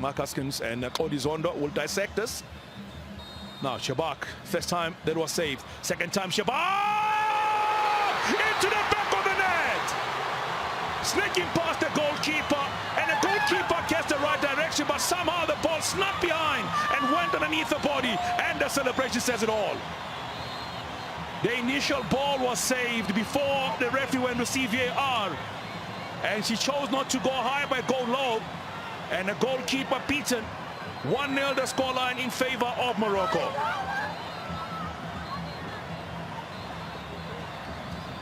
Mark Huskins and Codizondo will dissect this. Now Shabak, first time that was saved. Second time Shabak! Into the back of the net! Sneaking past the goalkeeper, and the goalkeeper gets the right direction, but somehow the ball snuck behind and went underneath the body, and the celebration says it all. The initial ball was saved before the referee went to CVAR, and she chose not to go high but go low, and the goalkeeper beaten. 1-0 the scoreline in favor of Morocco.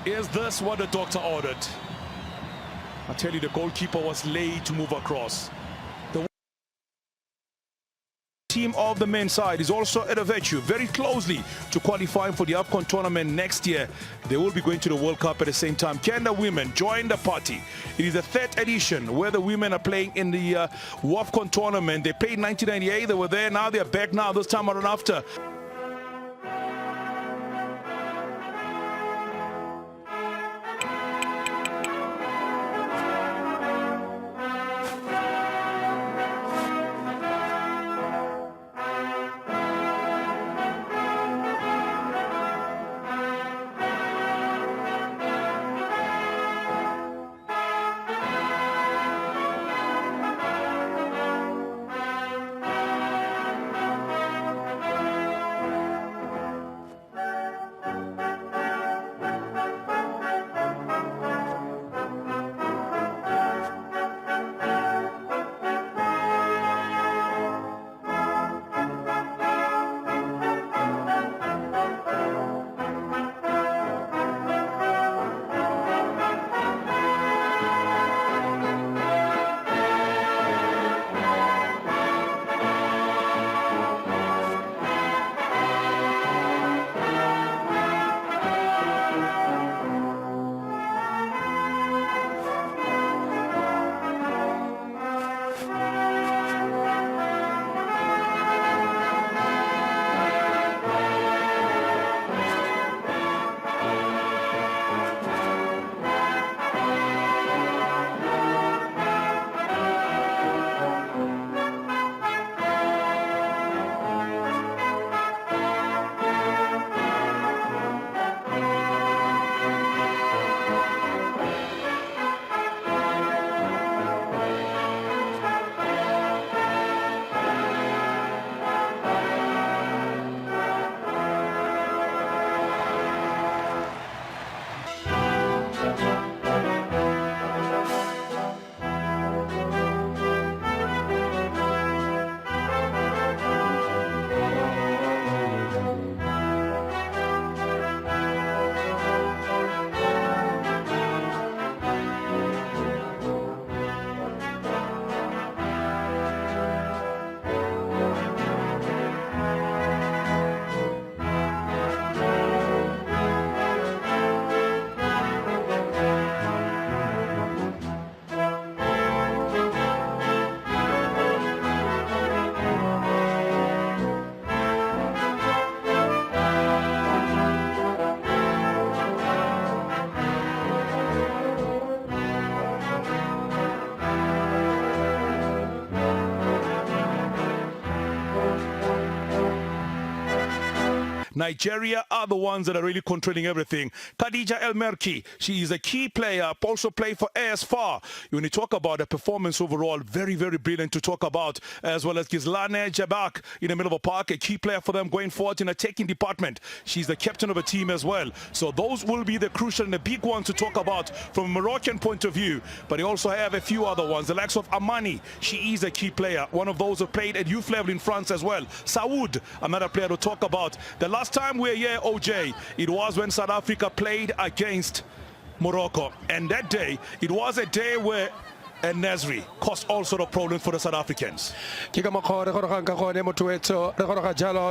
Is this what the doctor ordered? I tell you, the goalkeeper was late to move across. The team of the men's side is also at a virtue very closely to qualifying for the AFCON tournament next year. They will be going to the World Cup at the same time. Can the women join the party? It is the third edition where the women are playing in the AFCON tournament. They played in 1998, they were there, now they're back now, this time around after. Nigeria are the ones that are really controlling everything. Khadija El Merki, she is a key player, also played for AS FAR. When you talk about the performance overall, very, very brilliant to talk about, as well as Gizlane Jabak in the middle of a park, a key player for them going forward in the attacking department. She's the captain of a team as well. So those will be the crucial and the big ones to talk about from a Moroccan point of view. But you also have a few other ones, the likes of Amani. She is a key player, one of those who played at youth level in France as well. Saoud, another player to talk about. The last time we were here, OJ, it was when South Africa played against Morocco. And that day, it was a day where Nasri caused all sort of problems for the South Africans.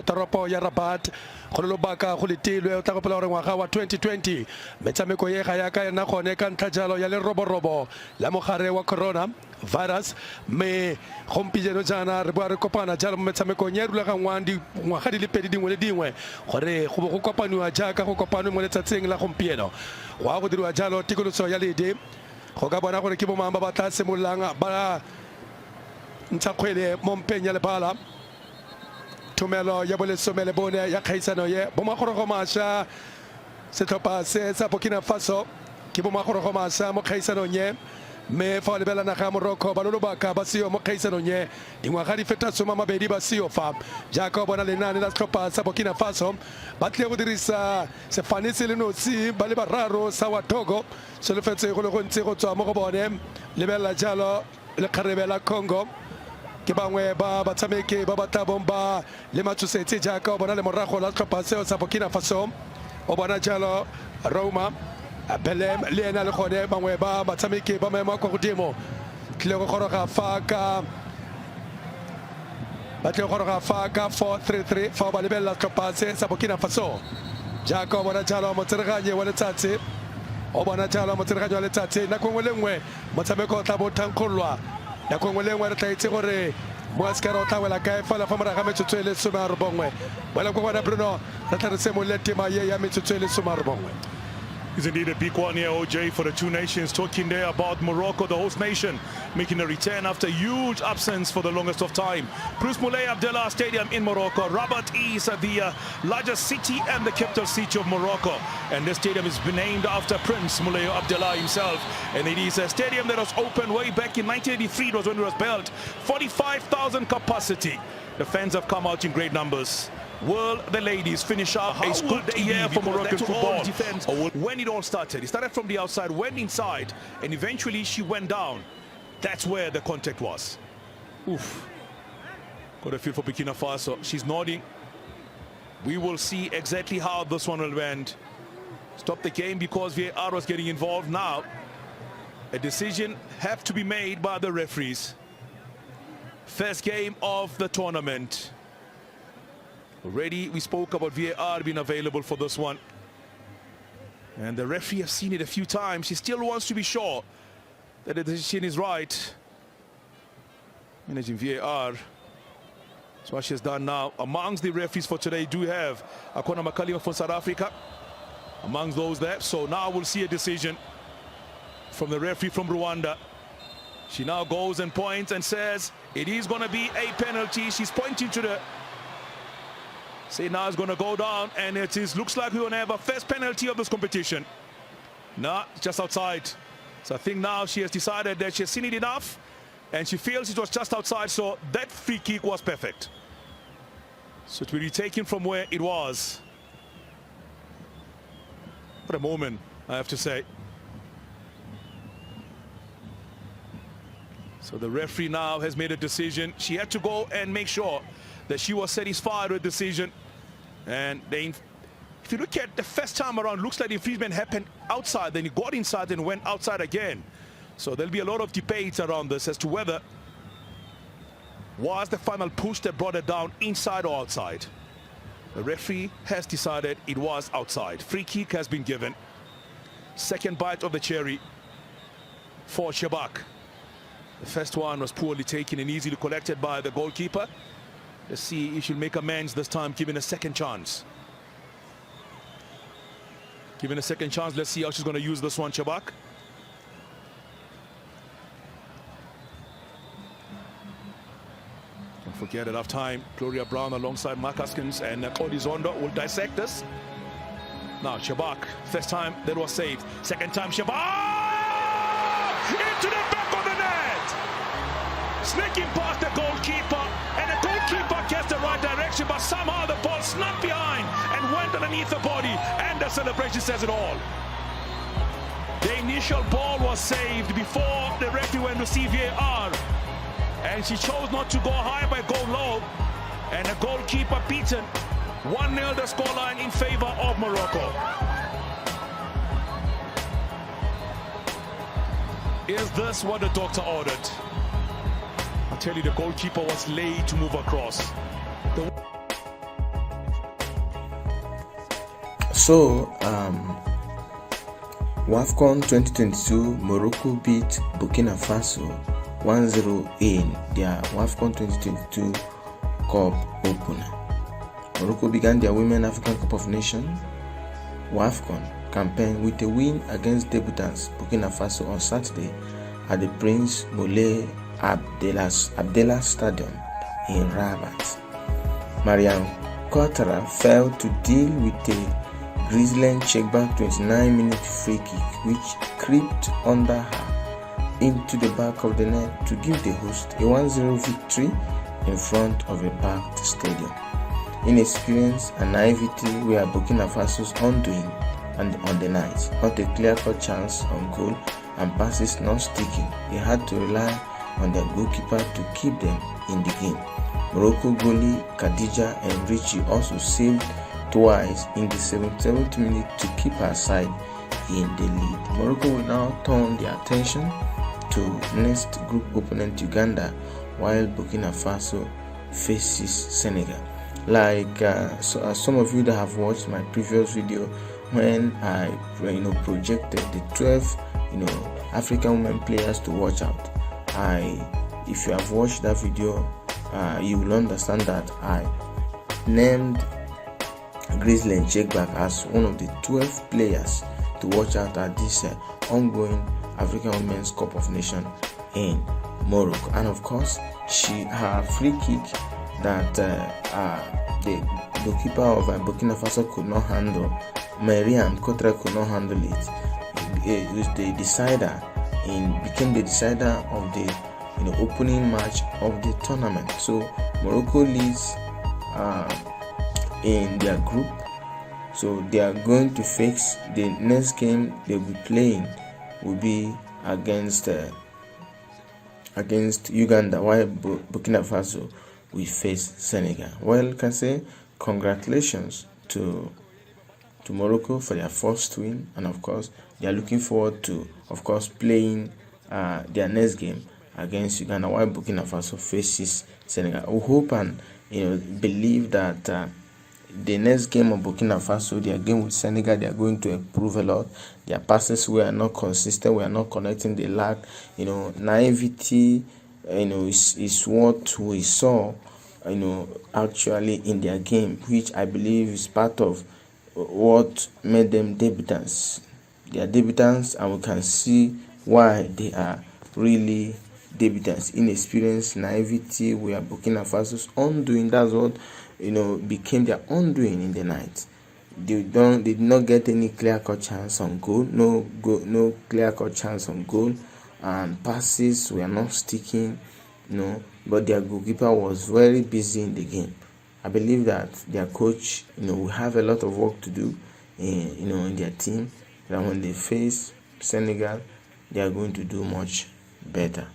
Toropo ya Rabat Khulubaka Khulitilwe Takopela ngwaga wa 2020 metshameko ye ga ya ka na gone ka ntlhajalo ya le robo la mogare wa corona virus me gompijeno jana re bua re kopana jalo metshameko nya rula ga ngwandi ngwaga di le pedi dingwe le dingwe gore go kopaniwa jaaka go kopanwe mo letsatsing la gompieno wa go dirwa jalo tikoloso ya lede go ka bona gore ke bo mamba ba tla semolanga ba Ntakwele Mompenya Lebala Tumelo Yabole Somele Bone Yakaisano Ye Bomakoromasha Setopase sa Burkina Faso Kibomakoromasha Mokaisano Nye me fa lebela na ga Morocco ba lolobaka ba sio mo kaisano nye dingwa ga di feta soma mabedi ba sio fa jaaka bona lenane la setlhopha sa Burkina Faso ba tle go dirisa sefanisi le nosi ba le bararo sa wa Togo se le fetse go le go ntse go tswa mo go bone lebela jalo le kharebela Congo ke bangwe ba batshameke ba batabomba le matshosetse jaaka bona le morago la setlhopha seo sa Burkina Faso o bona jalo Roma Belem Lena le khone bangwe ba batshameki ba maemo go godimo tle go goroga faka ba tle go goroga faka 4-3-3 fa ba lebella tlhopase sa Burkina Faso jaaka o bona jalo motsereganye wa letsatsi o bona jalo motsereganye wa letsatsi na kongwe lengwe motshameko tla bothankgolwa na kongwe lengwe re tla itse gore mo askara o tla wela kae fa la fa moraga metsotso e le 19 bona go bona Bruno re tla re se mo letima ye ya metsotso e le 19. It's indeed a big one here, OJ, for the two nations. Talking there about Morocco, the host nation, making a return after huge absence for the longest of time. Prince Moulay Abdallah Stadium in Morocco. Rabat is the largest city and the capital city of Morocco. And this stadium is named after Prince Moulay Abdallah himself. And it is a stadium that was opened way back in 1983. It was when it was built. 45,000 capacity. The fans have come out in great numbers. Will the ladies finish up a good year for Moroccan football? When it all started, it started from the outside, went inside, and eventually she went down. That's where the contact was. Oof. Got a feel for Burkina Faso. She's nodding. We will see exactly how this one will end. Stop the game because VAR was getting involved. Now, a decision have to be made by the referees. First game of the tournament. Already we spoke about VAR being available for this one. And the referee has seen it a few times. He still wants to be sure that the decision is right. Managing VAR. That's what she has done now. Amongst the referees for today do have Akona Makalima from South Africa. Amongst those there. So now we'll see a decision from the referee from Rwanda. She now goes and points and says it is going to be a penalty. She's pointing to the... Say now it's going to go down, and it is looks like we're going to have a first penalty of this competition. Nah, just outside. So I think now she has decided that she has seen it enough, and she feels it was just outside, so that free kick was perfect. So it will be taken from where it was. What a moment, I have to say. So the referee now has made a decision. She had to go and make sure that she was satisfied with the decision. And then, if you look at the first time around, looks like the infringement happened outside, then he got inside and went outside again. So there'll be a lot of debates around this as to whether was the final push that brought it down inside or outside. The referee has decided it was outside. Free kick has been given. Second bite of the cherry for Shabak. The first one was poorly taken and easily collected by the goalkeeper. Let's see if she'll make amends this time, given a second chance. Given a second chance, let's see how she's going to use this one, Shabak. Don't forget at half time, Gloria Brown alongside Mark Haskins and Cody Zondo will dissect this. Now Shabak, first time that was saved. Second time Shabak! Into the back of the net! Sneaking past the goalkeeper, and the goalkeeper gets the right direction, but somehow the ball snuck behind and went underneath the body, and the celebration says it all. The initial ball was saved before the referee went to see VAR, and she chose not to go high but go low, and the goalkeeper beaten. 1-0 the scoreline in favor of Morocco. Is this what the doctor ordered? I tell you, the goalkeeper was late to move across. So, AFCON 2022, Morocco beat Burkina Faso 1-0 in their AFCON 2022 Cup opener. Morocco began their Women African Cup of Nations AFCON campaign with a win against debutants Burkina Faso on Saturday at the Prince Moulay Abdallah Stadium in Rabat. Mariam Ouattara failed to deal with a grisly checkback 29-minute free kick which crept under her into the back of the net to give the host a 1-0 victory in front of a packed stadium. Inexperience and naivety were Burkina Faso's undoing on the night. Not a clear-cut chance on goal and passes not sticking. They had to rely on their goalkeeper to keep them in the game. Morocco goalie Khadija and Richie also saved twice in the 77th minute to keep her side in the lead. Morocco will now turn their attention to next group opponent Uganda, while Burkina Faso faces Senegal. Like some of you that have watched my previous video when I projected the 12 African women players to watch out. If you have watched that video, you will understand that I named Grizzly and Checkback as one of the 12 players to watch out at this ongoing African Women's Cup of Nations in Morocco. And of course, her free kick that the goalkeeper of Burkina Faso could not handle, Mariam Ouattara could not handle it. It was the decider, became the decider of the opening match of the tournament. So Morocco leads in their group, so they are going to face the next game they'll be playing will be against Uganda, while Burkina Faso will face Senegal. Well, you can say congratulations to Morocco for their first win, and of course they are looking forward to playing their next game against Uganda, while Burkina Faso faces Senegal. We hope and believe that the next game of Burkina Faso, their game with Senegal, they are going to improve a lot. Their passes were not consistent, we are not connecting. They lack naivety. Is what we saw actually in their game, which I believe is part of what made them debutants. They are debutants, and we can see why they are really debutants. Inexperience, naivety were Burkina Faso's undoing. That's what became their undoing in the night. They did not get any clear-cut chance on goal. No clear-cut chance on goal, and passes were not sticking. But their goalkeeper was very busy in the game. I believe that their coach, will have a lot of work to do, in their team. That when they face Senegal, they are going to do much better.